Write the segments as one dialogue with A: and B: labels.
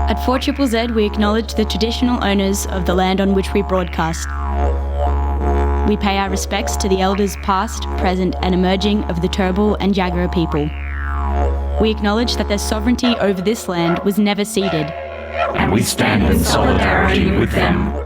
A: At 4ZZZ, we acknowledge the traditional owners of the land on which we broadcast. We pay our respects to the elders past, present and emerging of the Turrbal and Jagera people. We acknowledge that their sovereignty over this land was never ceded.
B: And we stand in solidarity with them.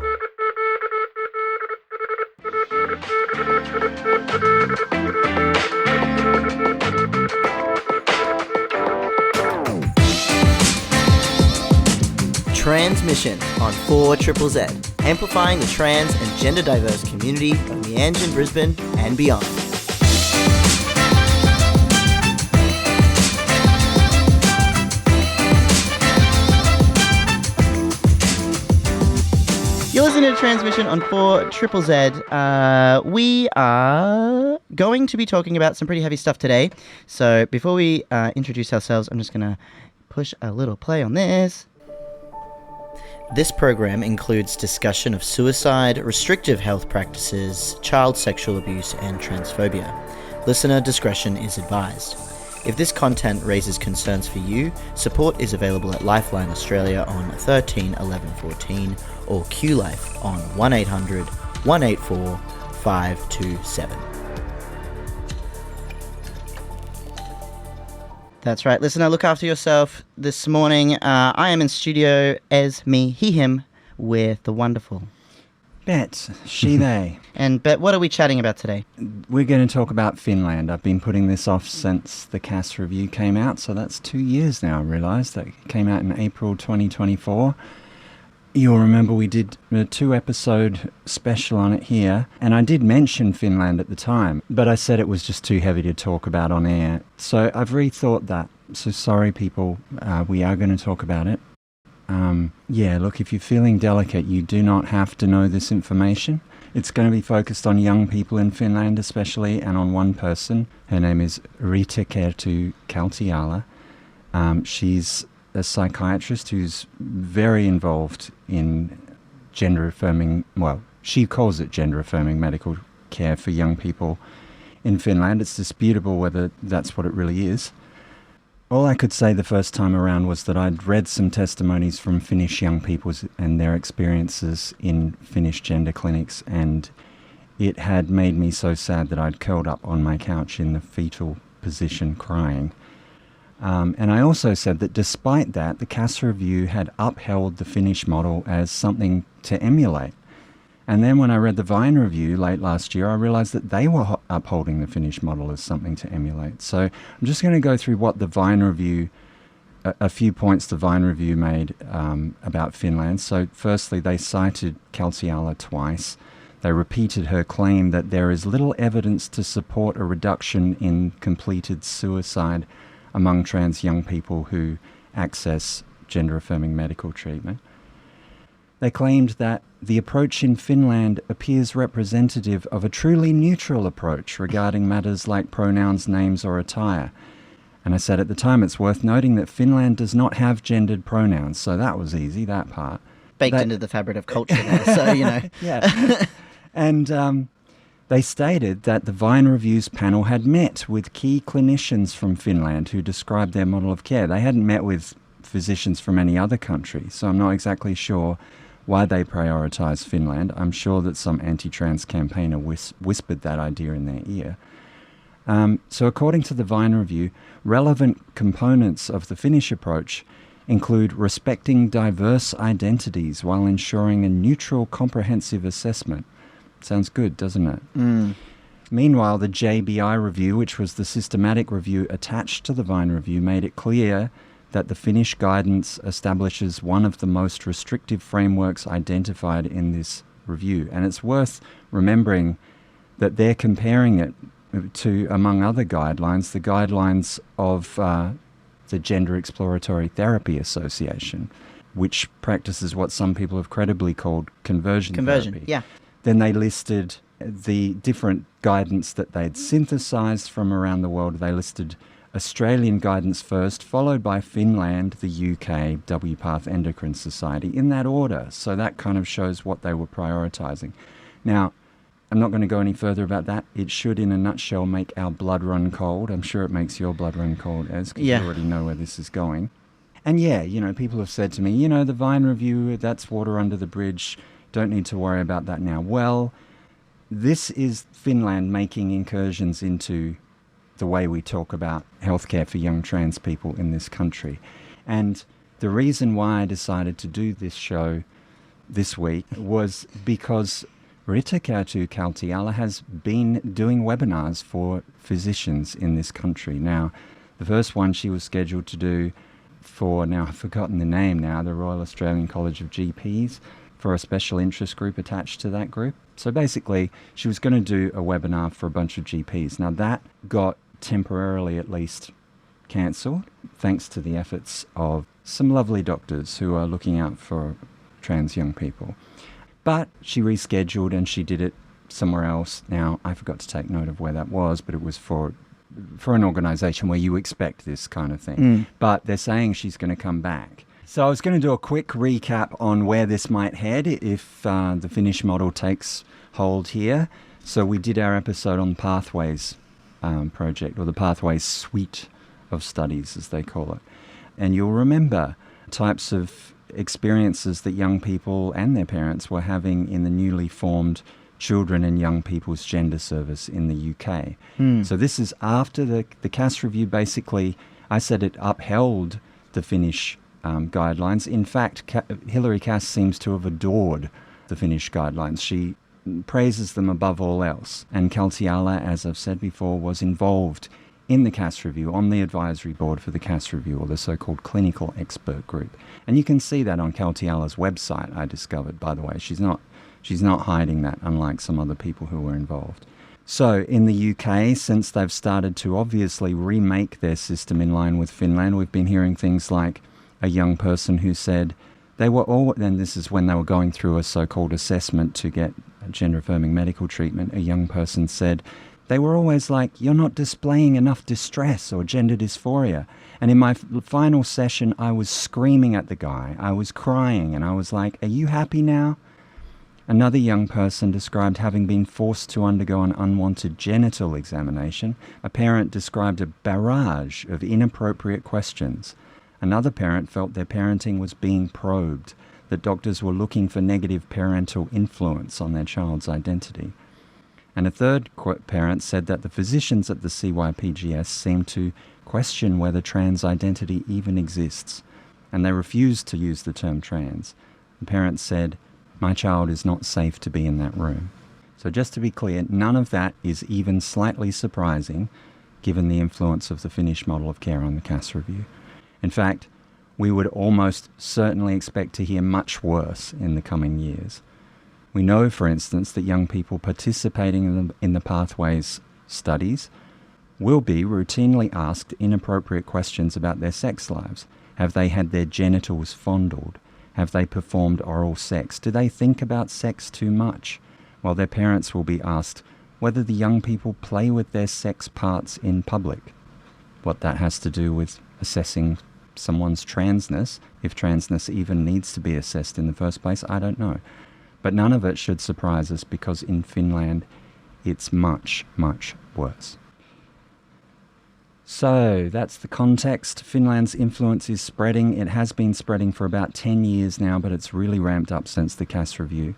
C: Tranzmission on 4ZZZ, amplifying the trans and gender diverse community of Meanjin, Brisbane and beyond. You're listening to Tranzmission on 4ZZZ. We are going to be talking about some pretty heavy stuff today. So before we introduce ourselves, I'm just going to push a little play on this. This program includes discussion of suicide, restrictive health practices, child sexual abuse, and transphobia. Listener discretion is advised. If this content raises concerns for you, support is available at Lifeline Australia on 13 11 14 or QLife on 1800 184 527. That's right. Listener, look after yourself. This morning, I am in studio as me, he, him, with the wonderful
D: Bette, she, they.
C: And Bette, what are we chatting about today?
D: We're going to talk about Finland. I've been putting this off since the CAS review came out, so that's 2 years now, I realised. That came out in April 2024. You'll remember we did a 2-episode special on it here, and I did mention Finland at the time, but I said it was just too heavy to talk about on air. So I've rethought that. So sorry, people, we are going to talk about it. Look, if you're feeling delicate, you do not have to know this information. It's going to be focused on young people in Finland especially, and on one person. Her name is Riitterkerttu Kaltiala. She's a psychiatrist who's very involved in gender-affirming, well, she calls it gender-affirming medical care for young people in Finland. It's disputable whether that's what it really is. All I could say the first time around was that I'd read some testimonies from Finnish young people and their experiences in Finnish gender clinics, and it had made me so sad that I'd curled up on my couch in the fetal position crying. And I also said that despite that, the CAS review had upheld the Finnish model as something to emulate. And then when I read the Vine review late last year, I realised that they were upholding the Finnish model as something to emulate. So I'm just going to go through what the Vine review, a few points the Vine review made about Finland. So firstly, they cited Kaltiala twice. They repeated her claim that there is little evidence to support a reduction in completed suicide among trans young people who access gender-affirming medical treatment. They claimed that the approach in Finland appears representative of a truly neutral approach regarding matters like pronouns, names or attire. And I said at the time it's worth noting that Finland does not have gendered pronouns, so that was easy, that part.
C: Baked into the fabric of culture there, so, you know.
D: Yeah. And they stated that the Vine Reviews panel had met with key clinicians from Finland who described their model of care. They hadn't met with physicians from any other country, so I'm not exactly sure why they prioritise Finland. I'm sure that some anti-trans campaigner whispered that idea in their ear. So according to the Vine Review, relevant components of the Finnish approach include respecting diverse identities while ensuring a neutral, comprehensive assessment. Sounds good, doesn't it?
C: Mm.
D: Meanwhile, the JBI review, which was the systematic review attached to the Vine review, made it clear that the Finnish guidance establishes one of the most restrictive frameworks identified in this review. And it's worth remembering that they're comparing it to, among other guidelines, the guidelines of the Gender Exploratory Therapy Association, which practices what some people have credibly called conversion therapy.
C: Yeah.
D: Then they listed the different guidance that they'd synthesized from around the world. They listed Australian guidance first, followed by Finland, the UK, WPATH Endocrine Society, in that order. So that kind of shows what they were prioritizing. Now, I'm not going to go any further about that. It should, in a nutshell, make our blood run cold. I'm sure it makes your blood run cold, Ez, because you already know where this is going. And yeah, people have said to me, the Vine review, that's water under the bridge. Don't need to worry about that now. Well, this is Finland making incursions into the way we talk about healthcare for young trans people in this country. And the reason why I decided to do this show this week was because Riitterkerttu Kaltiala has been doing webinars for physicians in this country. Now, the first one she was scheduled to do for, now I've forgotten the name now, the Royal Australian College of GPs, for a special interest group attached to that group. So basically, she was going to do a webinar for a bunch of GPs. Now that got temporarily at least cancelled, thanks to the efforts of some lovely doctors who are looking out for trans young people. But she rescheduled and she did it somewhere else. Now, I forgot to take note of where that was, but it was for an organisation where you expect this kind of thing. But they're saying she's going to come back. So I was going to do a quick recap on where this might head if the Finnish model takes hold here. So we did our episode on the Pathways project, or the Pathways suite of studies, as they call it. And you'll remember types of experiences that young people and their parents were having in the newly formed Children and Young People's Gender Service in the UK. So this is after the CAS review. Basically, I said it upheld the Finnish guidelines. In fact, Hilary Cass seems to have adored the Finnish guidelines. She praises them above all else. And Kaltiala, as I've said before, was involved in the CAS review, on the advisory board for the CAS review, or the so-called clinical expert group. And you can see that on Kaltiala's website, I discovered, by the way. She's not hiding that, unlike some other people who were involved. So in the UK, since they've started to obviously remake their system in line with Finland, we've been hearing things like a young person who said they were all, and this is when they were going through a so-called assessment to get gender-affirming medical treatment, a young person said, they were always like, you're not displaying enough distress or gender dysphoria. And in my final session, I was screaming at the guy. I was crying, and I was like, are you happy now? Another young person described having been forced to undergo an unwanted genital examination. A parent described a barrage of inappropriate questions. Another parent felt their parenting was being probed, that doctors were looking for negative parental influence on their child's identity. And a third parent said that the physicians at the CYPGS seemed to question whether trans identity even exists, and they refused to use the term trans. The parent said, my child is not safe to be in that room. So just to be clear, none of that is even slightly surprising, given the influence of the Finnish model of care on the CAS review. In fact, we would almost certainly expect to hear much worse in the coming years. We know, for instance, that young people participating in the Pathways studies will be routinely asked inappropriate questions about their sex lives. Have they had their genitals fondled? Have they performed oral sex? Do they think about sex too much? While their parents will be asked whether the young people play with their sex parts in public. What that has to do with assessing someone's transness, if transness even needs to be assessed in the first place, I don't know. But none of it should surprise us, because in Finland it's much, much worse. So that's the context. Finland's influence is spreading. It has been spreading for about 10 years now, but it's really ramped up since the CAS review.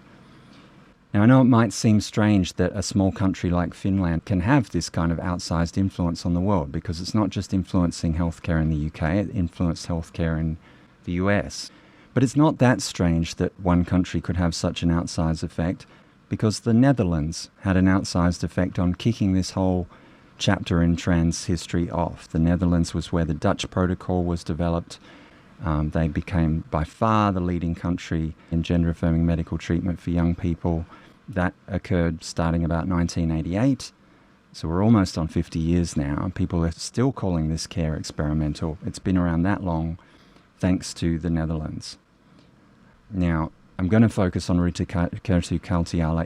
D: Now, I know it might seem strange that a small country like Finland can have this kind of outsized influence on the world, because it's not just influencing healthcare in the UK, it influenced healthcare in the US. But it's not that strange that one country could have such an outsized effect, because the Netherlands had an outsized effect on kicking this whole chapter in trans history off. The Netherlands was where the Dutch protocol was developed. They became by far the leading country in gender-affirming medical treatment for young people. That occurred starting about 1988. So we're almost on 50 years now. People are still calling this care experimental. It's been around that long, thanks to the Netherlands. Now, I'm going to focus on Riitterkerttu Kaltiala.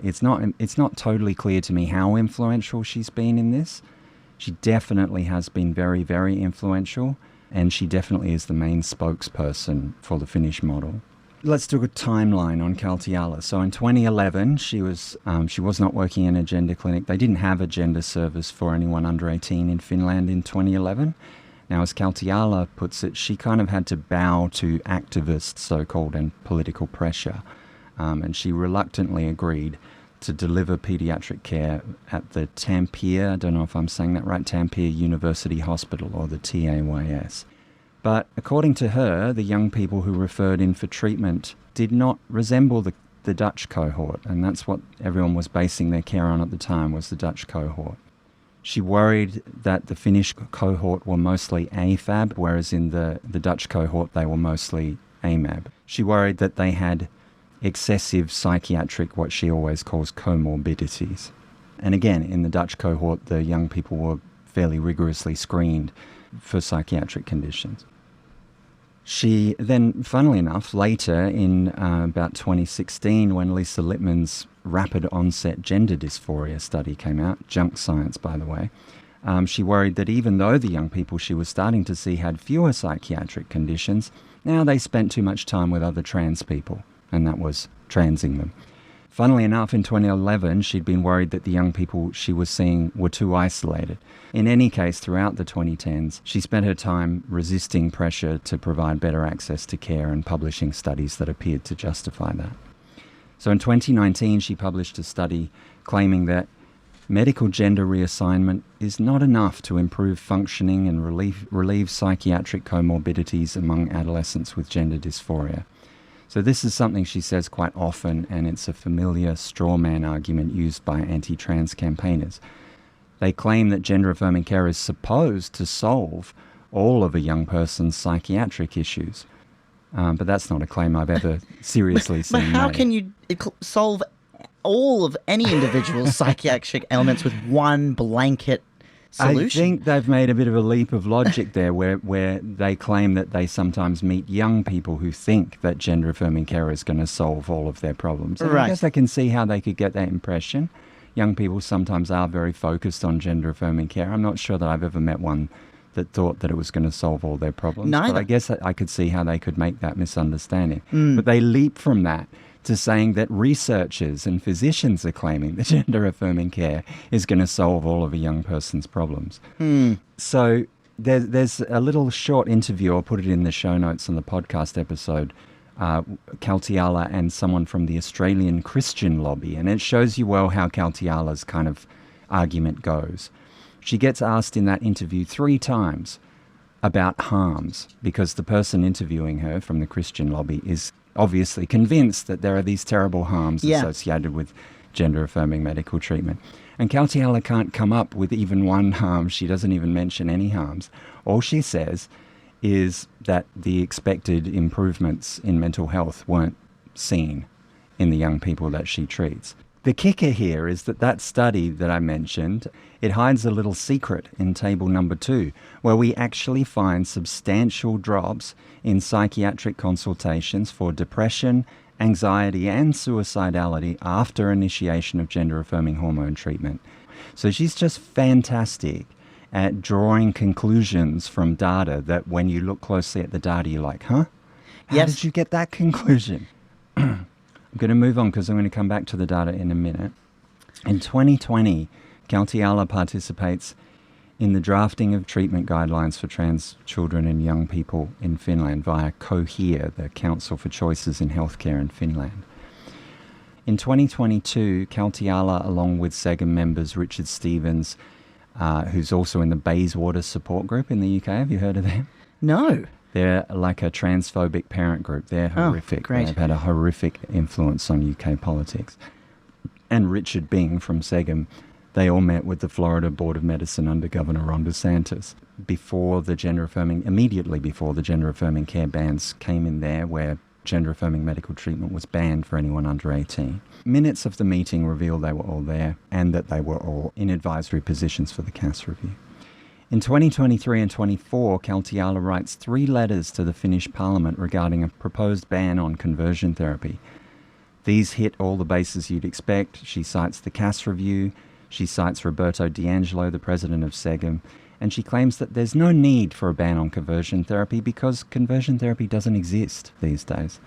D: It's not totally clear to me how influential she's been in this. She definitely has been very, very influential, and she definitely is the main spokesperson for the Finnish model. Let's do a timeline on Kaltiala. So in 2011, she was not working in a gender clinic. They didn't have a gender service for anyone under 18 in Finland in 2011. Now, as Kaltiala puts it, she kind of had to bow to activist, so-called, and political pressure, and she reluctantly agreed to deliver pediatric care at the Tampere, I don't know if I'm saying that right, Tampere University Hospital, or the TAYS. But according to her, the young people who referred in for treatment did not resemble the Dutch cohort, and that's what everyone was basing their care on at the time, was the Dutch cohort. She worried that the Finnish cohort were mostly AFAB, whereas in the Dutch cohort they were mostly AMAB. She worried that they had excessive psychiatric, what she always calls comorbidities. And again, in the Dutch cohort, the young people were fairly rigorously screened for psychiatric conditions. She then, funnily enough, later in about 2016, when Lisa Lippman's rapid onset gender dysphoria study came out, junk science by the way, she worried that even though the young people she was starting to see had fewer psychiatric conditions, now they spent too much time with other trans people, and that was transing them. Funnily enough, in 2011, she'd been worried that the young people she was seeing were too isolated. In any case, throughout the 2010s, she spent her time resisting pressure to provide better access to care and publishing studies that appeared to justify that. So in 2019, she published a study claiming that medical gender reassignment is not enough to improve functioning and relieve psychiatric comorbidities among adolescents with gender dysphoria. So this is something she says quite often, and it's a familiar straw man argument used by anti-trans campaigners. They claim that gender-affirming care is supposed to solve all of a young person's psychiatric issues. But that's not a claim I've ever seriously seen
C: But how
D: made.
C: can you solve all of any individual's psychiatric ailments with one blanket solution?
D: I think they've made a bit of a leap of logic there where they claim that they sometimes meet young people who think that gender-affirming care is going to solve all of their problems. And
C: Right.
D: I guess I can see how they could get that impression. Young people sometimes are very focused on gender-affirming care. I'm not sure that I've ever met one that thought that it was going to solve all their problems.
C: Neither.
D: But I guess I could see how they could make that misunderstanding. But they leap from that to saying that researchers and physicians are claiming that gender-affirming care is going to solve all of a young person's problems. So there's a little short interview, I'll put it in the show notes on the podcast episode, Kaltiala and someone from the Australian Christian lobby, and it shows you well how Kaltiala's kind of argument goes. She gets asked in that interview 3 times about harms, because the person interviewing her from the Christian lobby is obviously convinced that there are these terrible harms associated with gender-affirming medical treatment. And Kaltiala can't come up with even one harm. She doesn't even mention any harms. All she says is that the expected improvements in mental health weren't seen in the young people that she treats. The kicker here is that study that I mentioned, it hides a little secret in table number 2, where we actually find substantial drops in psychiatric consultations for depression, anxiety, and suicidality after initiation of gender-affirming hormone treatment. So she's just fantastic at drawing conclusions from data that when you look closely at the data, you're like, huh? How did you get that conclusion? I'm going to move on because I'm going to come back to the data in a minute. In 2020, Kaltiala participates in the drafting of treatment guidelines for trans children and young people in Finland via COHEAR, the Council for Choices in Healthcare in Finland. In 2022, Kaltiala, along with SEGM members Richard Stevens, who's also in the Bayswater support group in the UK, have you heard of them?
C: No.
D: They're like a transphobic parent group. They're horrific.
C: Great.
D: They've had a horrific influence on UK politics. And Richard Byng from SEGM, they all met with the Florida Board of Medicine under Governor Ron DeSantis immediately before the gender-affirming care bans came in there, where gender-affirming medical treatment was banned for anyone under 18. Minutes of the meeting reveal they were all there and that they were all in advisory positions for the CAS review. In 2023 and 24, Kaltiala writes 3 letters to the Finnish Parliament regarding a proposed ban on conversion therapy. These hit all the bases you'd expect. She cites the CAS review, she cites Roberto D'Angelo, the president of SEGM, and she claims that there's no need for a ban on conversion therapy because conversion therapy doesn't exist these days.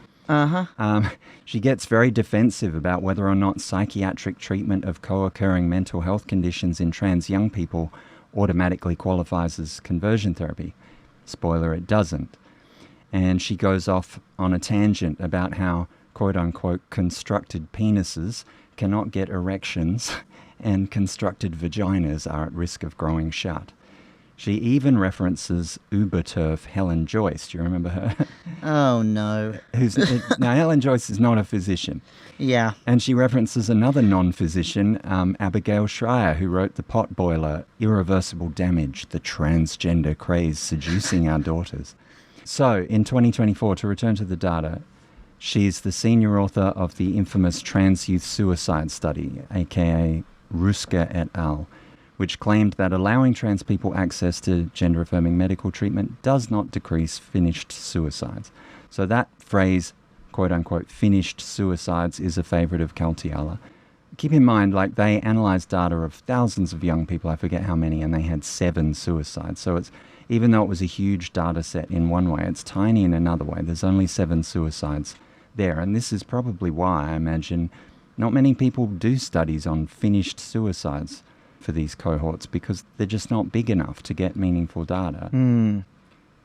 D: She gets very defensive about whether or not psychiatric treatment of co-occurring mental health conditions in trans young people automatically qualifies as conversion therapy. Spoiler, it doesn't. And she goes off on a tangent about how, quote-unquote, constructed penises cannot get erections and constructed vaginas are at risk of growing shut. She even references Uber-turf Helen Joyce. Do you remember her?
C: Oh, no.
D: Now, Helen Joyce is not a physician.
C: Yeah.
D: And she references another non-physician, Abigail Schreier, who wrote the potboiler, Irreversible Damage, the Transgender Craze Seducing Our Daughters. So, in 2024, to return to the data, she's the senior author of the infamous Trans Youth Suicide Study, aka Ruuska et al., which claimed that allowing trans people access to gender-affirming medical treatment does not decrease finished suicides. So that phrase, quote-unquote, finished suicides, is a favourite of Kaltiala. Keep in mind, like, they analysed data of thousands of young people, I forget how many, and they had 7 suicides. So it's, even though it was a huge data set in one way, it's tiny in another way. There's only 7 suicides there. And this is probably why, I imagine, not many people do studies on finished suicides for these cohorts, because they're just not big enough to get meaningful data.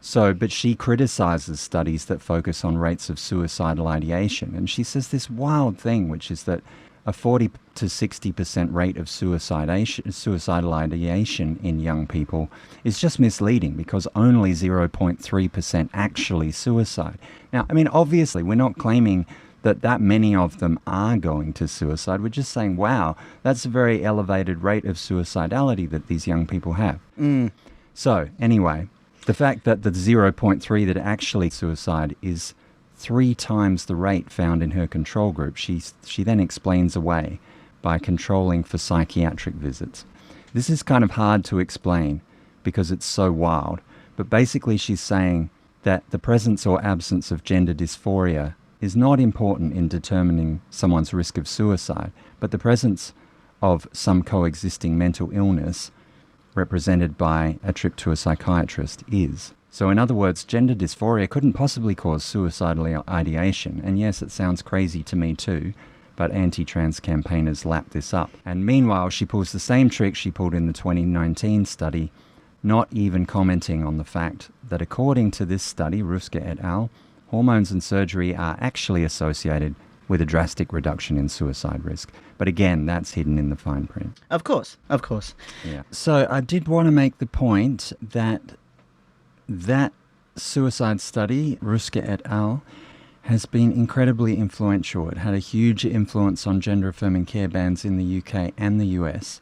D: So, but she criticises studies that focus on rates of suicidal ideation. And she says this wild thing, which is that a 40 to 60% rate of suicidal ideation in young people is just misleading, because only 0.3% actually suicide. Now, I mean, obviously, we're not claiming that many of them are going to suicide. We're just saying, wow, that's a very elevated rate of suicidality that these young people have. So, anyway, the fact that the 0.3 that actually suicide is 3 times the rate found in her control group, she then explains away by controlling for psychiatric visits. This is kind of hard to explain because it's so wild, but basically she's saying that the presence or absence of gender dysphoria is not important in determining someone's risk of suicide, but the presence of some coexisting mental illness represented by a trip to a psychiatrist is. So in other words, gender dysphoria couldn't possibly cause suicidal ideation. And yes, it sounds crazy to me too, but anti-trans campaigners lap this up. And meanwhile, she pulls the same trick she pulled in the 2019 study, not even commenting on the fact that according to this study, Ruuska et al., hormones and surgery are actually associated with a drastic reduction in suicide risk. But again, that's hidden in the fine print.
C: Of course.
D: Yeah. So I did want to make the point that suicide study, Ruuska et al., has been incredibly influential. It had a huge influence on gender-affirming care bans in the UK and the US.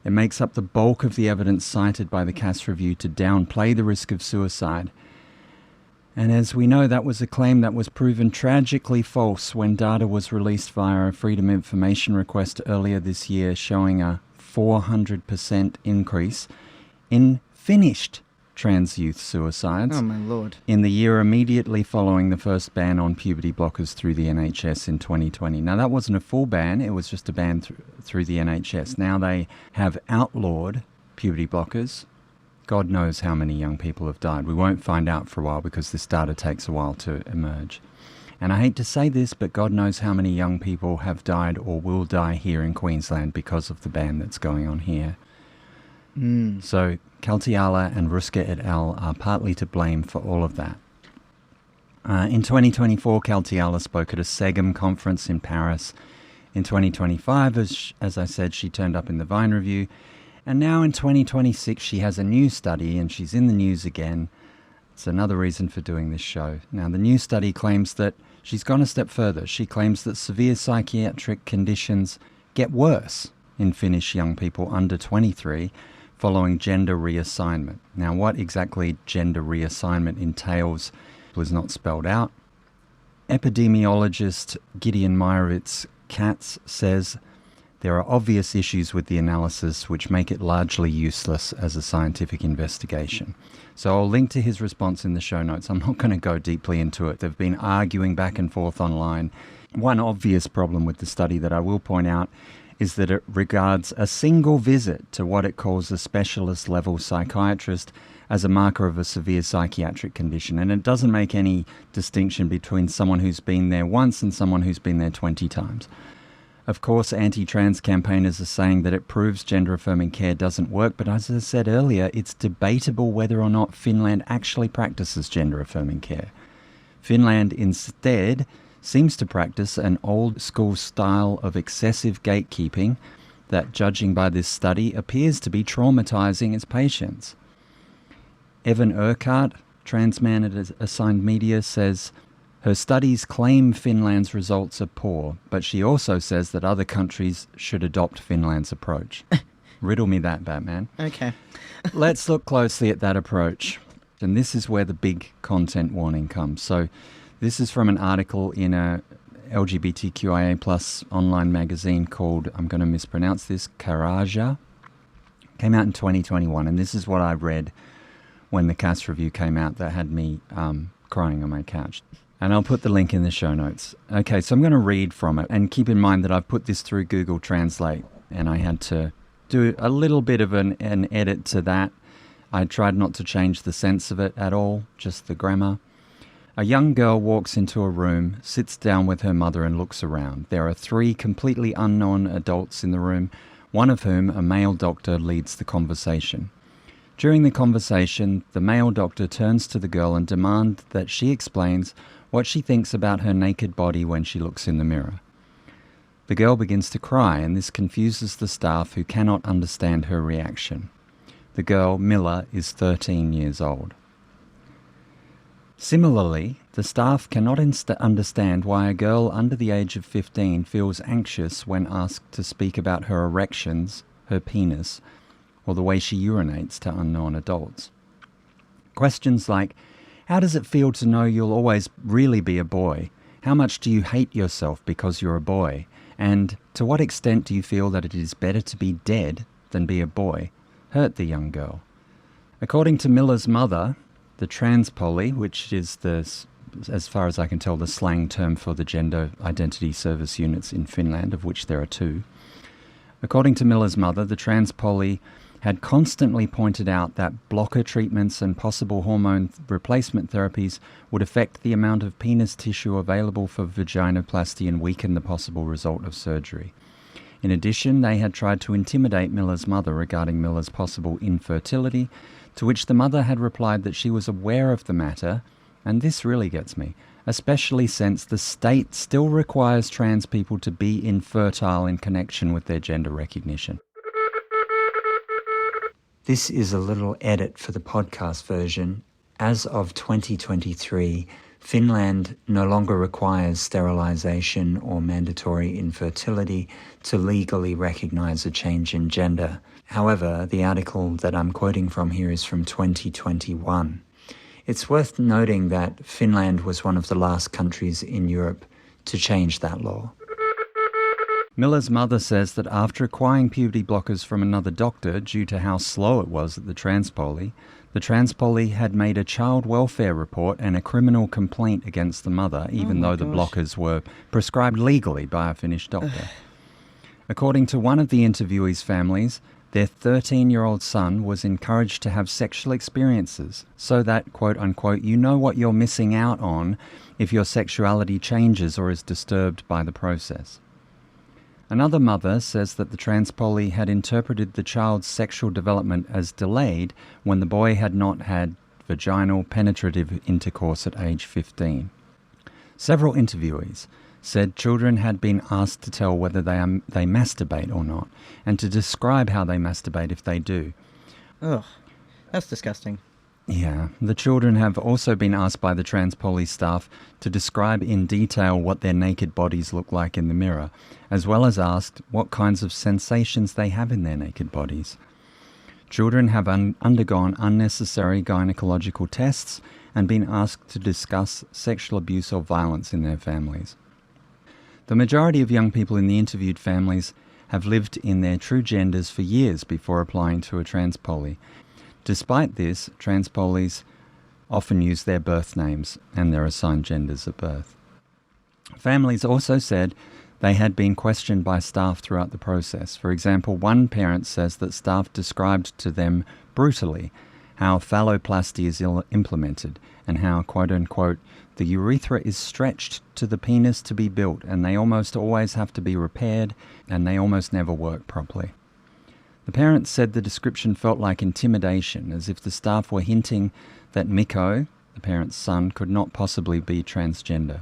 D: It makes up the bulk of the evidence cited by the Cass Review to downplay the risk of suicide. And as we know, that was a claim that was proven tragically false when data was released via a Freedom Information request earlier this year, showing a 400% increase in finished trans youth suicides.
C: Oh, my Lord.
D: In the year immediately following the first ban on puberty blockers through the NHS in 2020. Now, that wasn't a full ban, it was just a ban through the NHS. Now they have outlawed puberty blockers. God knows how many young people have died. We won't find out for a while because this data takes a while to emerge. And I hate to say this, but God knows how many young people have died or will die here in Queensland because of the ban that's going on here. So Kaltiala and Ruuska et al. Are partly to blame for all of that. In 2024, Kaltiala spoke at a SEGM conference in Paris. In 2025, as I said, she turned up in the Vine Review. And now in 2026, she has a new study and she's in the news again. It's another reason for doing this show. Now, the new study claims that she's gone a step further. She claims that severe psychiatric conditions get worse in Finnish young people under 23 following gender reassignment. Now, what exactly gender reassignment entails was not spelled out. Epidemiologist Gideon Meyerowitz-Katz says there are obvious issues with the analysis which make it largely useless as a scientific investigation. So I'll link to his response in the show notes. I'm not going to go deeply into it. They've been arguing back and forth online. One obvious problem with the study that I will point out is that it regards a single visit to what it calls a specialist level psychiatrist as a marker of a severe psychiatric condition. And it doesn't make any distinction between someone who's been there once and someone who's been there 20 times. Of course, anti-trans campaigners are saying that it proves gender-affirming care doesn't work, but as I said earlier, it's debatable whether or not Finland actually practices gender-affirming care. Finland instead seems to practice an old-school style of excessive gatekeeping that, judging by this study, appears to be traumatising its patients. Evan Urquhart, trans man at Assigned Media, says, her studies claim Finland's results are poor, but she also says that other countries should adopt Finland's approach. Riddle me that, Batman.
C: Okay.
D: Let's look closely at that approach. And this is where the big content warning comes. So this is from an article in a LGBTQIA plus online magazine called, I'm going to mispronounce this, Kehrääjä. Came out in 2021, and this is what I read when the CAS review came out that had me crying on my couch. And I'll put the link in the show notes. Okay, so I'm going to read from it. And keep in mind that I've put this through Google Translate, and I had to do a little bit of an edit to that. I tried not to change the sense of it at all, just the grammar. A young girl walks into a room, sits down with her mother and looks around. There are 3 completely unknown adults in the room, one of whom, a male doctor, leads the conversation. During the conversation, the male doctor turns to the girl and demands that she explains what she thinks about her naked body when she looks in the mirror. The girl begins to cry, and this confuses the staff who cannot understand her reaction. The girl, Milla, is 13 years old. Similarly, the staff cannot understand why a girl under the age of 15 feels anxious when asked to speak about her erections, her penis, or the way she urinates to unknown adults. Questions like, how does it feel to know you'll always really be a boy? How much do you hate yourself because you're a boy? And to what extent do you feel that it is better to be dead than be a boy? Hurt the young girl. According to Milla's mother, the transpoly, which is as far as I can tell, the slang term for the gender identity service units in Finland, of which there are 2. According to Milla's mother, the transpoly had constantly pointed out that blocker treatments and possible hormone replacement therapies would affect the amount of penis tissue available for vaginoplasty and weaken the possible result of surgery. In addition, they had tried to intimidate Milla's mother regarding Milla's possible infertility, to which the mother had replied that she was aware of the matter, and this really gets me, especially since the state still requires trans people to be infertile in connection with their gender recognition. This is a little edit for the podcast version. As of 2023, Finland no longer requires sterilization or mandatory infertility to legally recognize a change in gender. However, the article that I'm quoting from here is from 2021. It's worth noting that Finland was one of the last countries in Europe to change that law. Milla's mother says that after acquiring puberty blockers from another doctor due to how slow it was at the transpoly had made a child welfare report and a criminal complaint against the mother, even though the blockers were prescribed legally by a Finnish doctor. According to one of the interviewees' families, their 13-year-old son was encouraged to have sexual experiences so that, quote-unquote, you know what you're missing out on if your sexuality changes or is disturbed by the process. Another mother says that the transpoly had interpreted the child's sexual development as delayed when the boy had not had vaginal penetrative intercourse at age 15. Several interviewees said children had been asked to tell whether they masturbate or not, and to describe how they masturbate if they do.
C: Ugh, that's disgusting.
D: Yeah, the children have also been asked by the transpoly staff to describe in detail what their naked bodies look like in the mirror, as well as asked what kinds of sensations they have in their naked bodies. Children have undergone unnecessary gynecological tests and been asked to discuss sexual abuse or violence in their families. The majority of young people in the interviewed families have lived in their true genders for years before applying to a transpoly. Despite this, transpolies often use their birth names and their assigned genders at birth. Families also said they had been questioned by staff throughout the process. For example, one parent says that staff described to them brutally how phalloplasty is implemented, and how, quote-unquote, the urethra is stretched to the penis to be built, and they almost always have to be repaired, and they almost never work properly. The parents said the description felt like intimidation, as if the staff were hinting that Mikko, the parent's son, could not possibly be transgender,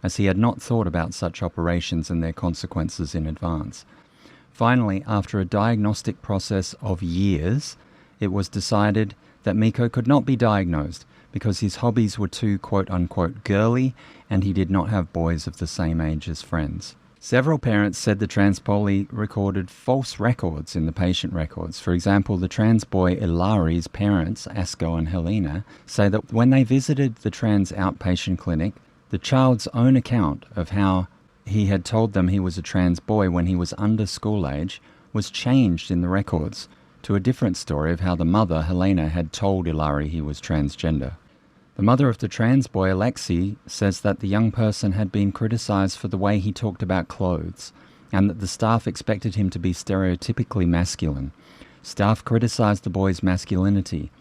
D: as he had not thought about such operations and their consequences in advance. Finally, after a diagnostic process of years, it was decided that Mikko could not be diagnosed because his hobbies were too quote-unquote girly and he did not have boys of the same age as friends. Several parents said the trans poly recorded false records in the patient records. For example, the trans boy Ilari's parents, Asko and Helena, say that when they visited the trans outpatient clinic, the child's own account of how he had told them he was a trans boy when he was under school age was changed in the records to a different story of how the mother, Helena, had told Ilari he was transgender. The mother of the trans boy, Alexei, says that the young person had been criticised for the way he talked about clothes, and that the staff expected him to be stereotypically masculine. Staff criticised the boy's masculinity.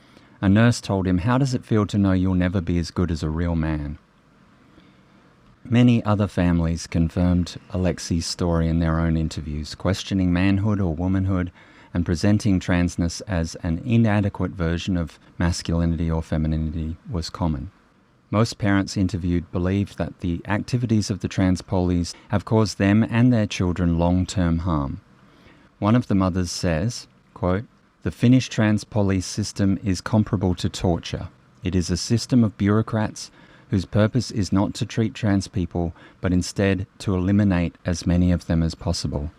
D: A nurse told him, "How does it feel to know you'll never be as good as a real man?" Many other families confirmed Alexei's story in their own interviews, questioning manhood or womanhood, and presenting transness as an inadequate version of masculinity or femininity was common. Most parents interviewed believed that the activities of the trans polies have caused them and their children long-term harm. One of the mothers says, quote, "The Finnish trans police system is comparable to torture. It is a system of bureaucrats whose purpose is not to treat trans people, but instead to eliminate as many of them as possible.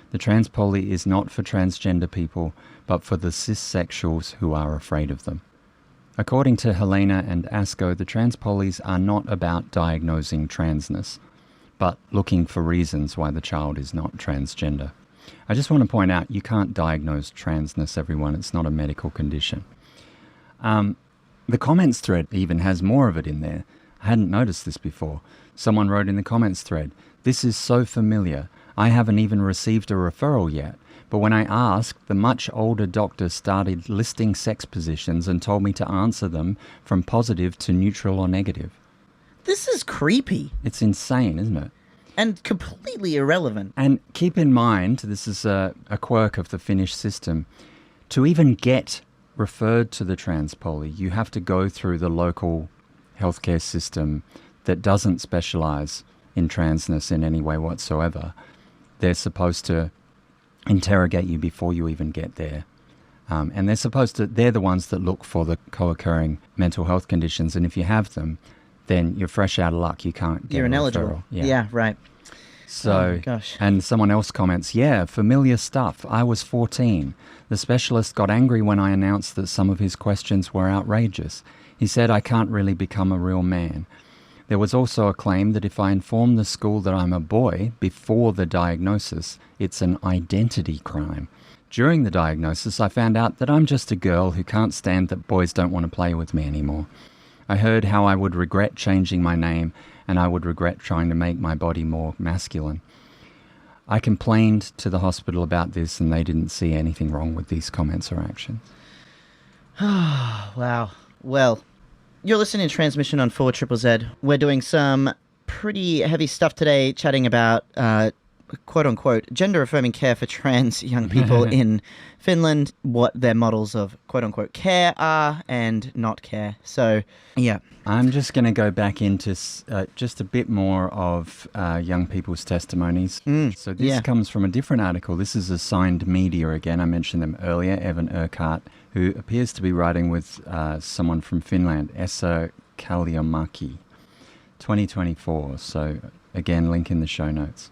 D: The trans poly is not for transgender people, but for the cissexuals who are afraid of them." According to Helena and Asko, the trans polies are not about diagnosing transness, but looking for reasons why the child is not transgender. I just want to point out, you can't diagnose transness, everyone. It's not a medical condition. The comments thread even has more of it in there. I hadn't noticed this before. Someone wrote in the comments thread, "This is so familiar. I haven't even received a referral yet, but when I asked, the much older doctor started listing sex positions and told me to answer them from positive to neutral or negative."
C: This is creepy.
D: It's insane, isn't it?
C: And completely irrelevant.
D: And keep in mind, this is a quirk of the Finnish system, to even get referred to the trans poly, you have to go through the local healthcare system that doesn't specialise in transness in any way whatsoever. They're supposed to interrogate you before you even get there. And they're the ones that look for the co-occurring mental health conditions. And if you have them, then you're fresh out of luck. You can't get
C: You're
D: a
C: ineligible.
D: referral.
C: Yeah, right.
D: So,
C: gosh.
D: And someone else comments, "Yeah, familiar stuff. I was 14. The specialist got angry when I announced that some of his questions were outrageous. He said I can't really become a real man. There was also a claim that if I inform the school that I'm a boy before the diagnosis, it's an identity crime. During the diagnosis, I found out that I'm just a girl who can't stand that boys don't want to play with me anymore. I heard how I would regret changing my name and I would regret trying to make my body more masculine. I complained to the hospital about this and they didn't see anything wrong with these comments or actions."
C: Wow. Well, you're listening to Transmission on 4ZZZ. We're doing some pretty heavy stuff today, chatting about quote-unquote gender-affirming care for trans young people in Finland, what their models of quote-unquote care are and not care. So, yeah.
D: I'm just going to go back into just a bit more of young people's testimonies. So this comes from a different article. This is Assigned Media again. I mentioned them earlier, Evan Urquhart, who appears to be writing with someone from Finland, Esa Kalliomaki, 2024. So again, link in the show notes.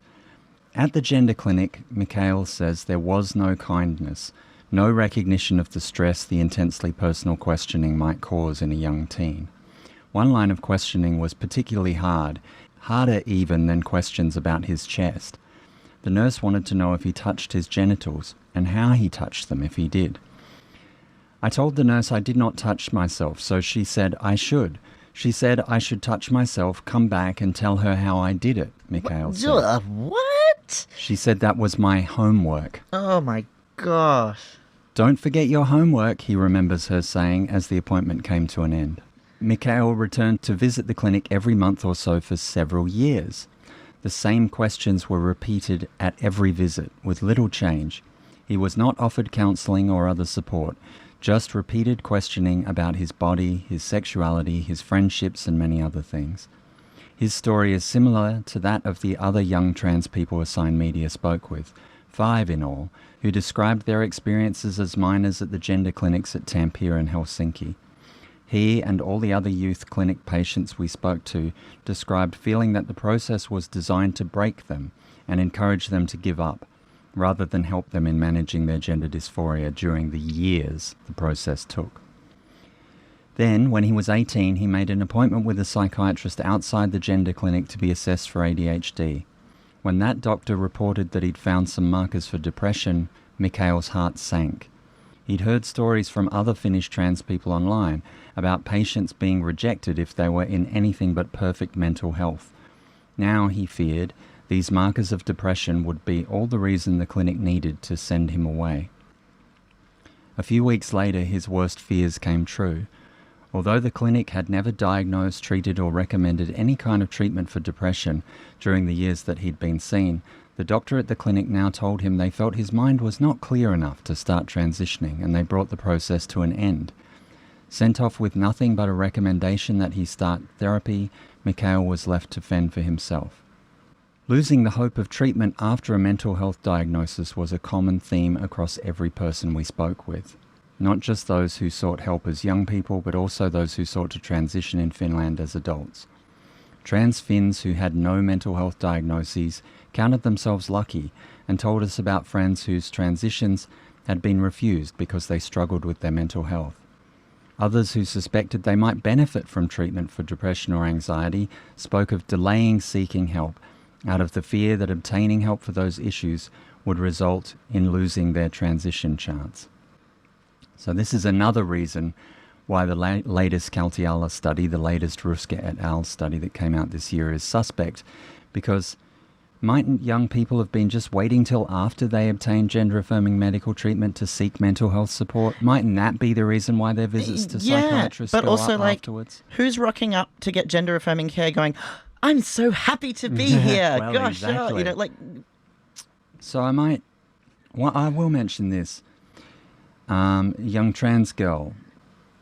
D: At the gender clinic, Mikhail says there was no kindness, no recognition of the stress the intensely personal questioning might cause in a young teen. One line of questioning was particularly hard, harder even than questions about his chest. The nurse wanted to know if he touched his genitals and how he touched them if he did. I told the nurse I did not touch myself, so she said I should. She said I should touch myself, come back and tell her how I did it, Mikhail said.
C: What?
D: She said that was my homework.
C: Oh my gosh.
D: "Don't forget your homework," he remembers her saying as the appointment came to an end. Mikhail returned to visit the clinic every month or so for several years. The same questions were repeated at every visit, with little change. He was not offered counselling or other support, just repeated questioning about his body, his sexuality, his friendships, and many other things. His story is similar to that of the other young trans people Assigned Media spoke with, 5 in all, who described their experiences as minors at the gender clinics at Tampere and Helsinki. He and all the other youth clinic patients we spoke to described feeling that the process was designed to break them and encourage them to give up, rather than help them in managing their gender dysphoria during the years the process took. Then, when he was 18, he made an appointment with a psychiatrist outside the gender clinic to be assessed for ADHD. When that doctor reported that he'd found some markers for depression, Mikhail's heart sank. He'd heard stories from other Finnish trans people online about patients being rejected if they were in anything but perfect mental health. Now, he feared, these markers of depression would be all the reason the clinic needed to send him away. A few weeks later, his worst fears came true. Although the clinic had never diagnosed, treated or recommended any kind of treatment for depression during the years that he'd been seen, the doctor at the clinic now told him they felt his mind was not clear enough to start transitioning, and they brought the process to an end. Sent off with nothing but a recommendation that he start therapy, Mikhail was left to fend for himself. Losing the hope of treatment after a mental health diagnosis was a common theme across every person we spoke with. Not just those who sought help as young people, but also those who sought to transition in Finland as adults. Trans Finns who had no mental health diagnoses counted themselves lucky and told us about friends whose transitions had been refused because they struggled with their mental health. Others who suspected they might benefit from treatment for depression or anxiety spoke of delaying seeking help out of the fear that obtaining help for those issues would result in losing their transition chance. So this is another reason why the latest Kaltiala study, the latest Ruuska et al. Study that came out this year, is suspect, because mightn't young people have been just waiting till after they obtain gender-affirming medical treatment to seek mental health support? Mightn't that be the reason why their visits to psychiatrists
C: but
D: go
C: also,
D: up
C: like,
D: afterwards?
C: Who's rocking up to get gender-affirming care going, I'm so happy to be here.
D: Well,
C: Gosh,
D: exactly.
C: you know, like...
D: So I will mention this. A young trans girl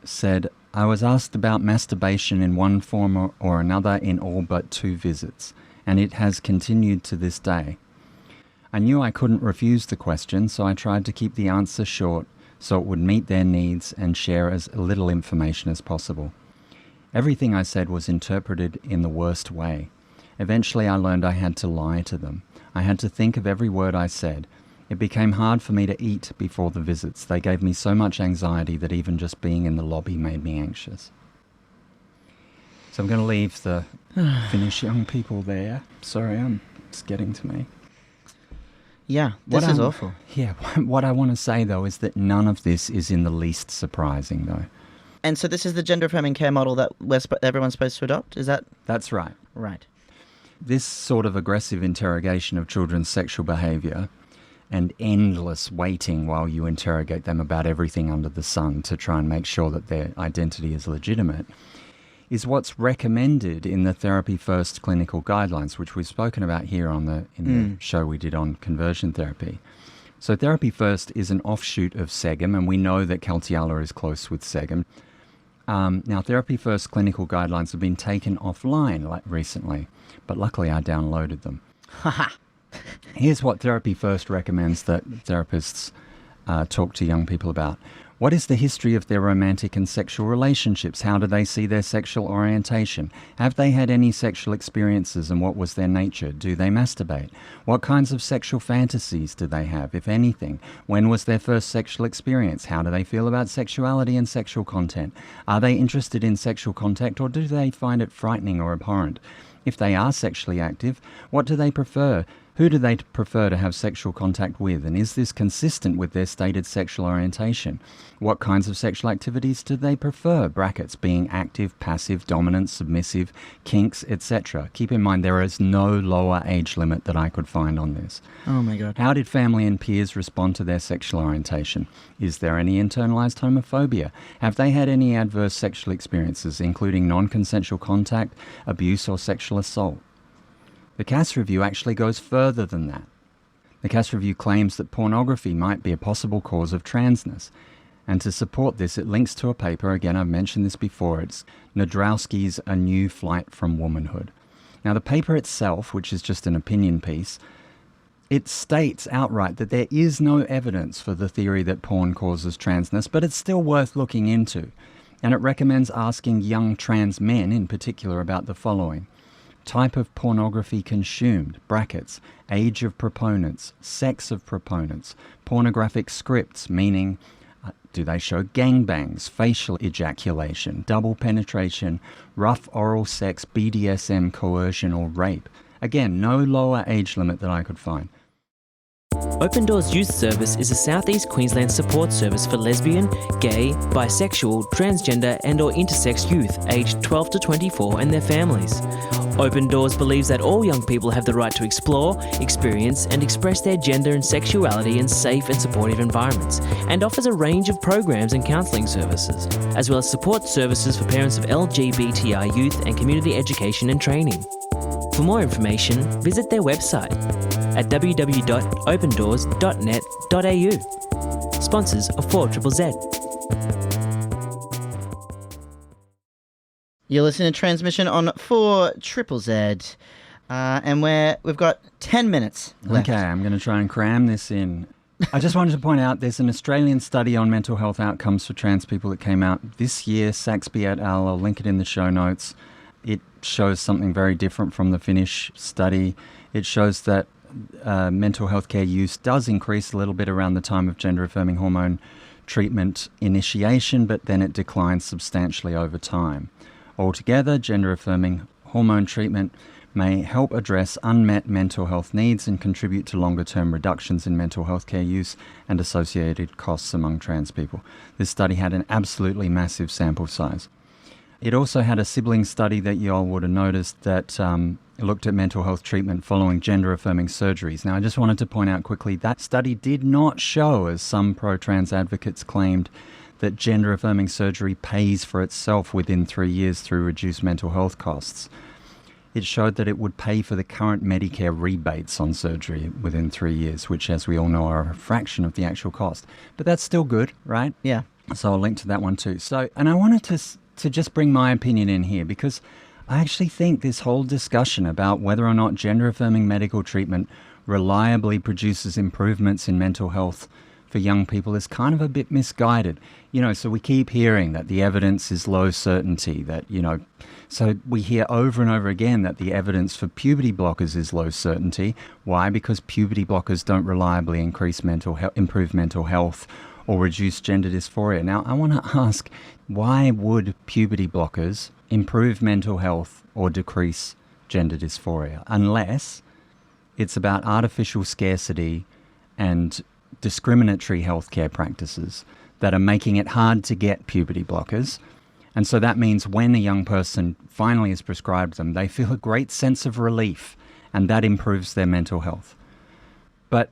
D: said, I was asked about masturbation in one form or another in all but 2 visits, and it has continued to this day. I knew I couldn't refuse the question, so I tried to keep the answer short so it would meet their needs and share as little information as possible. Everything I said was interpreted in the worst way. Eventually I learned I had to lie to them. I had to think of every word I said. It became hard for me to eat before the visits. They gave me so much anxiety that even just being in the lobby made me anxious. So I'm going to leave the Finnish young people there. Sorry, it's getting to me.
C: Yeah, this is awful.
D: Yeah, what I want to say, though, is that none of this is in the least surprising, though.
C: And so this is the gender-affirming care model that everyone's supposed to adopt? Is that...
D: That's right.
C: Right.
D: This sort of aggressive interrogation of children's sexual behaviour and endless waiting while you interrogate them about everything under the sun to try and make sure that their identity is legitimate is what's recommended in the Therapy First clinical guidelines, which we've spoken about here in the show we did on conversion therapy. So Therapy First is an offshoot of SEGM, and we know that Kaltiala is close with SEGM. Now, Therapy First clinical guidelines have been taken offline recently, but luckily I downloaded them. Here's what Therapy First recommends that therapists talk to young people about. What is the history of their romantic and sexual relationships? How do they see their sexual orientation? Have they had any sexual experiences, and what was their nature? Do they masturbate? What kinds of sexual fantasies do they have, if anything? When was their first sexual experience? How do they feel about sexuality and sexual content? Are they interested in sexual contact, or do they find it frightening or abhorrent? If they are sexually active, what do they prefer? Who do they prefer to have sexual contact with? And is this consistent with their stated sexual orientation? What kinds of sexual activities do they prefer? Brackets, being active, passive, dominant, submissive, kinks, etc. Keep in mind there is no lower age limit that I could find on this.
C: Oh my God.
D: How did family and peers respond to their sexual orientation? Is there any internalized homophobia? Have they had any adverse sexual experiences, including non-consensual contact, abuse or sexual assault? The Cass Review actually goes further than that. The Cass Review claims that pornography might be a possible cause of transness. And to support this, it links to a paper, again, I've mentioned this before, it's Nadrowski's A New Flight from Womanhood. Now, the paper itself, which is just an opinion piece, it states outright that there is no evidence for the theory that porn causes transness, but it's still worth looking into. And it recommends asking young trans men in particular about the following. Type of pornography consumed, brackets, age of proponents, sex of proponents, pornographic scripts, meaning do they show gangbangs, facial ejaculation, double penetration, rough oral sex, BDSM, coercion or rape? Again, no lower age limit that I could find.
E: Open Doors Youth Service is a South East Queensland support service for lesbian, gay, bisexual, transgender and or intersex youth aged 12 to 24 and their families. Open Doors believes that all young people have the right to explore, experience and express their gender and sexuality in safe and supportive environments, and offers a range of programs and counselling services, as well as support services for parents of LGBTI youth and community education and training. For more information, visit their website at www.opendoors.net.au. Sponsors of 4ZZZ.
C: You're listening to Transmission on 4ZZZ, and we've got 10 minutes left.
D: Okay, I'm going to try and cram this in. I just wanted to point out there's an Australian study on mental health outcomes for trans people that came out this year, Saxby et al. I'll link it in the show notes. It shows something very different from the Finnish study. It shows that mental health care use does increase a little bit around the time of gender-affirming hormone treatment initiation, but then it declines substantially over time. Altogether, gender-affirming hormone treatment may help address unmet mental health needs and contribute to longer-term reductions in mental health care use and associated costs among trans people. This study had an absolutely massive sample size. It also had a sibling study that you all would have noticed that looked at mental health treatment following gender-affirming surgeries. Now, I just wanted to point out quickly, that study did not show, as some pro-trans advocates claimed, that gender-affirming surgery pays for itself within 3 years through reduced mental health costs. It showed that it would pay for the current Medicare rebates on surgery within 3 years, which, as we all know, are a fraction of the actual cost. But that's still good, right?
C: Yeah.
D: So I'll link to that one too. So, and I wanted to just bring my opinion in here, because I actually think this whole discussion about whether or not gender-affirming medical treatment reliably produces improvements in mental health for young people is kind of a bit misguided. You know, so we keep hearing that the evidence is low certainty, that, you know, so we hear over and over again that the evidence for puberty blockers is low certainty. Why? Because puberty blockers don't reliably improve mental health or reduce gender dysphoria. Now, I want to ask, why would puberty blockers improve mental health or decrease gender dysphoria, unless it's about artificial scarcity and discriminatory healthcare practices that are making it hard to get puberty blockers. And so that means when a young person finally is prescribed them, they feel a great sense of relief, and that improves their mental health. But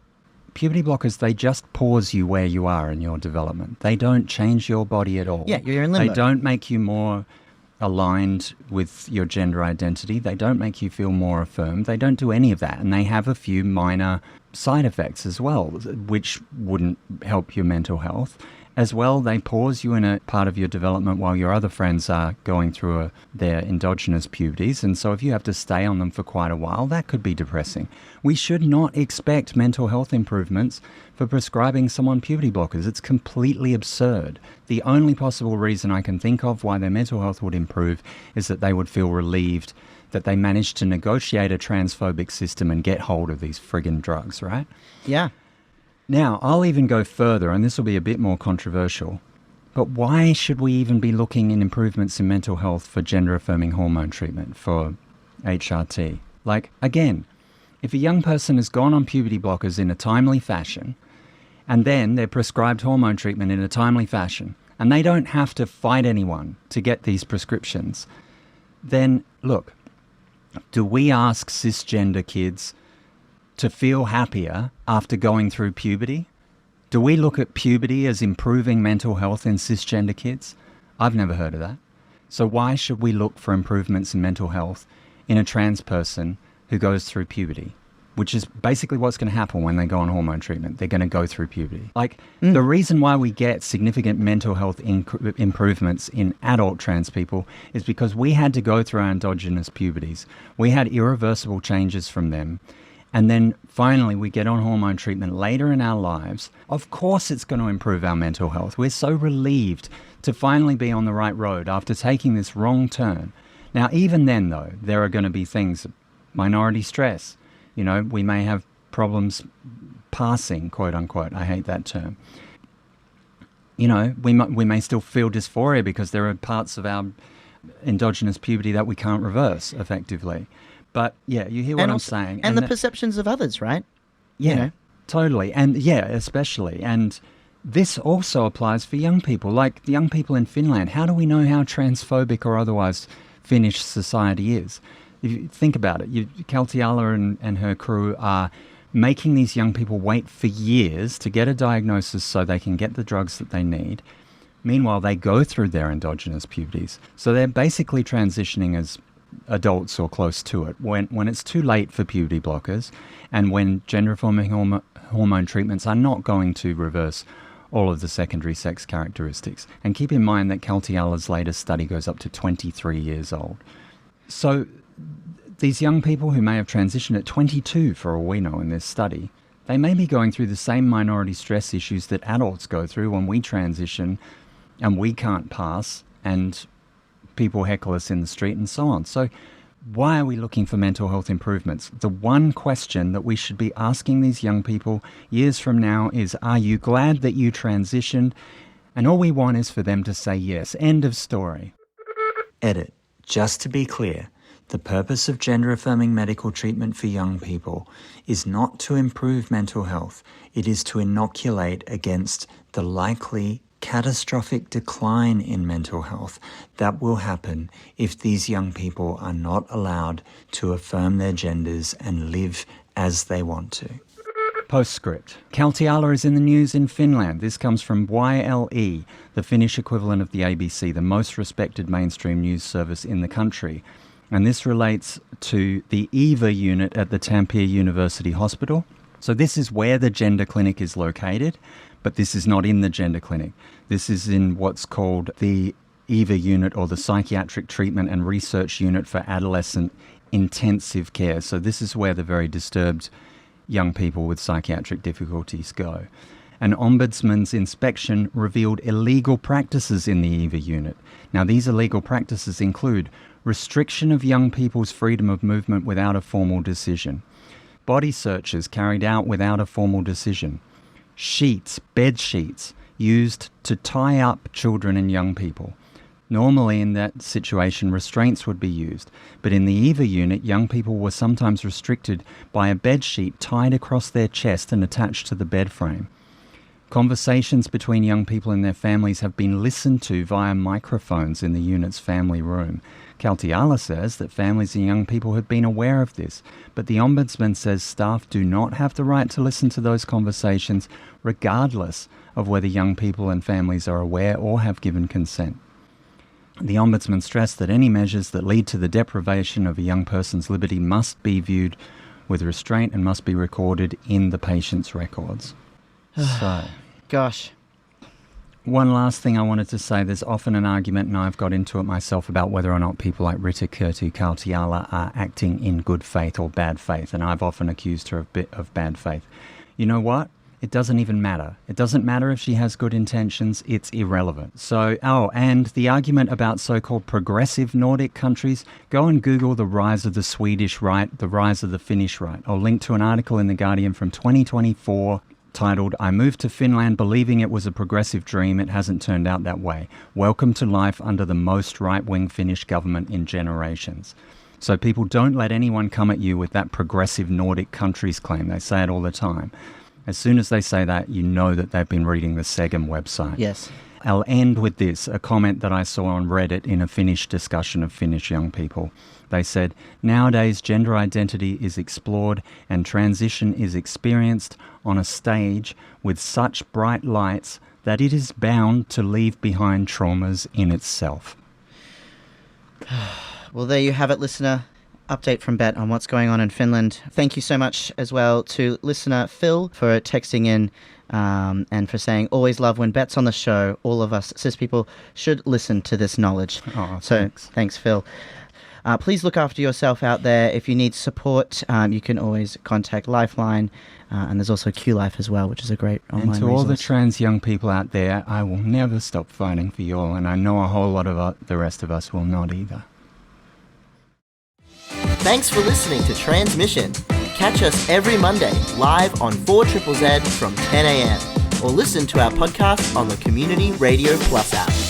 D: puberty blockers, they just pause you where you are in your development. They don't change your body at all.
C: Yeah, you're in limbo.
D: They don't make you more aligned with your gender identity. They don't make you feel more affirmed. They don't do any of that. And they have a few minor side effects as well, which wouldn't help your mental health. As well, they pause you in a part of your development while your other friends are going through their endogenous puberties. And so if you have to stay on them for quite a while, that could be depressing. We should not expect mental health improvements for prescribing someone puberty blockers. It's completely absurd. The only possible reason I can think of why their mental health would improve is that they would feel relieved that they managed to negotiate a transphobic system and get hold of these friggin' drugs, right?
C: Yeah.
D: Now, I'll even go further, and this will be a bit more controversial, but why should we even be looking in improvements in mental health for gender-affirming hormone treatment, for HRT? Like, again, If a young person has gone on puberty blockers in a timely fashion, and then they're prescribed hormone treatment in a timely fashion, and they don't have to fight anyone to get these prescriptions, then look, do we ask cisgender kids to feel happier after going through puberty? Do we look at puberty as improving mental health in cisgender kids? I've never heard of that. So why should we look for improvements in mental health in a trans person who goes through puberty? Which is basically what's going to happen when they go on hormone treatment. They're going to go through puberty. The reason why we get significant mental health improvements in adult trans people is because we had to go through our endogenous puberties. We had irreversible changes from them. And then finally we get on hormone treatment later in our lives. Of course it's going to improve our mental health. We're so relieved to finally be on the right road after taking this wrong turn. Now, even then, though, there are going to be things, minority stress. You know, we may have problems passing, quote unquote. I hate that term. You know, we may still feel dysphoria because there are parts of our endogenous puberty that we can't reverse effectively. But yeah, you hear what I'm saying.
C: And the perceptions of others, right?
D: Yeah,
C: You know?
D: totally. And yeah, especially. And this also applies for young people, like the young people in Finland. How do we know how transphobic or otherwise Finnish society is? If you think about it, Kaltiala and her crew are making these young people wait for years to get a diagnosis so they can get the drugs that they need. Meanwhile, they go through their endogenous puberties. So they're basically transitioning as adults or close to it when it's too late for puberty blockers and when gender-affirming hormone treatments are not going to reverse all of the secondary sex characteristics. And keep in mind that Kaltiala's latest study goes up to 23 years old. So these young people who may have transitioned at 22, for all we know in this study, they may be going through the same minority stress issues that adults go through when we transition and we can't pass and people heckle us in the street and so on. So why are we looking for mental health improvements? The one question that we should be asking these young people years from now is, are you glad that you transitioned? And all we want is for them to say yes. End of story. Edit. Just to be clear, the purpose of gender-affirming medical treatment for young people is not to improve mental health. It is to inoculate against the likely catastrophic decline in mental health that will happen if these young people are not allowed to affirm their genders and live as they want to. Postscript. Kaltiala is in the news in Finland. This comes from YLE, the Finnish equivalent of the ABC, the most respected mainstream news service in the country. And this relates to the EVA unit at the Tampere University Hospital. So this is where the gender clinic is located, but this is not in the gender clinic. This is in what's called the EVA unit, or the Psychiatric Treatment and Research Unit for Adolescent Intensive Care. So this is where the very disturbed young people with psychiatric difficulties go. An ombudsman's inspection revealed illegal practices in the EVA unit. Now, these illegal practices include restriction of young people's freedom of movement without a formal decision, body searches carried out without a formal decision, sheets, bed sheets, used to tie up children and young people. Normally in that situation, restraints would be used, but in the EVA unit, young people were sometimes restricted by a bed sheet tied across their chest and attached to the bed frame. Conversations between young people and their families have been listened to via microphones in the unit's family room. Kaltiala says that families and young people have been aware of this, but the Ombudsman says staff do not have the right to listen to those conversations regardless of whether young people and families are aware or have given consent. The Ombudsman stressed that any measures that lead to the deprivation of a young person's liberty must be viewed with restraint and must be recorded in the patient's records. So,
C: Gosh.
D: one last thing I wanted to say. There's often an argument, and I've got into it myself, about whether or not people like Riitterkerttu Kaltiala are acting in good faith or bad faith, and I've often accused her of bad faith. You know what? It doesn't even matter. It doesn't matter if she has good intentions. It's irrelevant. So, and the argument about so-called progressive Nordic countries, go and Google the rise of the Swedish right, the rise of the Finnish right. I'll link to an article in The Guardian from 2024 titled, "I moved to Finland believing it was a progressive dream. It hasn't turned out that way. Welcome to life under the most right-wing Finnish government in generations." So people, don't let anyone come at you with that progressive Nordic countries claim. They say it all the time. As soon as they say that, you know that they've been reading the SEGM website.
C: Yes.
D: I'll end with this, a comment that I saw on Reddit in a Finnish discussion of Finnish young people. They said, nowadays gender identity is explored and transition is experienced on a stage with such bright lights that it is bound to leave behind traumas in itself.
C: Well, there you have it, listener. Update from Bette on what's going on in Finland. Thank you so much as well to listener Phil for texting in and for saying, always love when Bette's on the show. All of us cis people should listen to this knowledge.
D: Oh,
C: so thanks, Phil. Please look after yourself out there. If you need support, you can always contact Lifeline. And there's also QLife as well, which is a great online resource.
D: And to all the trans young people out there, I will never stop fighting for you all. And I know a whole lot of the rest of us will not either.
C: Thanks for listening to Tranzmission. Catch us every Monday live on 4ZZZ from 10 a.m. or listen to our podcast on the Community Radio Plus app.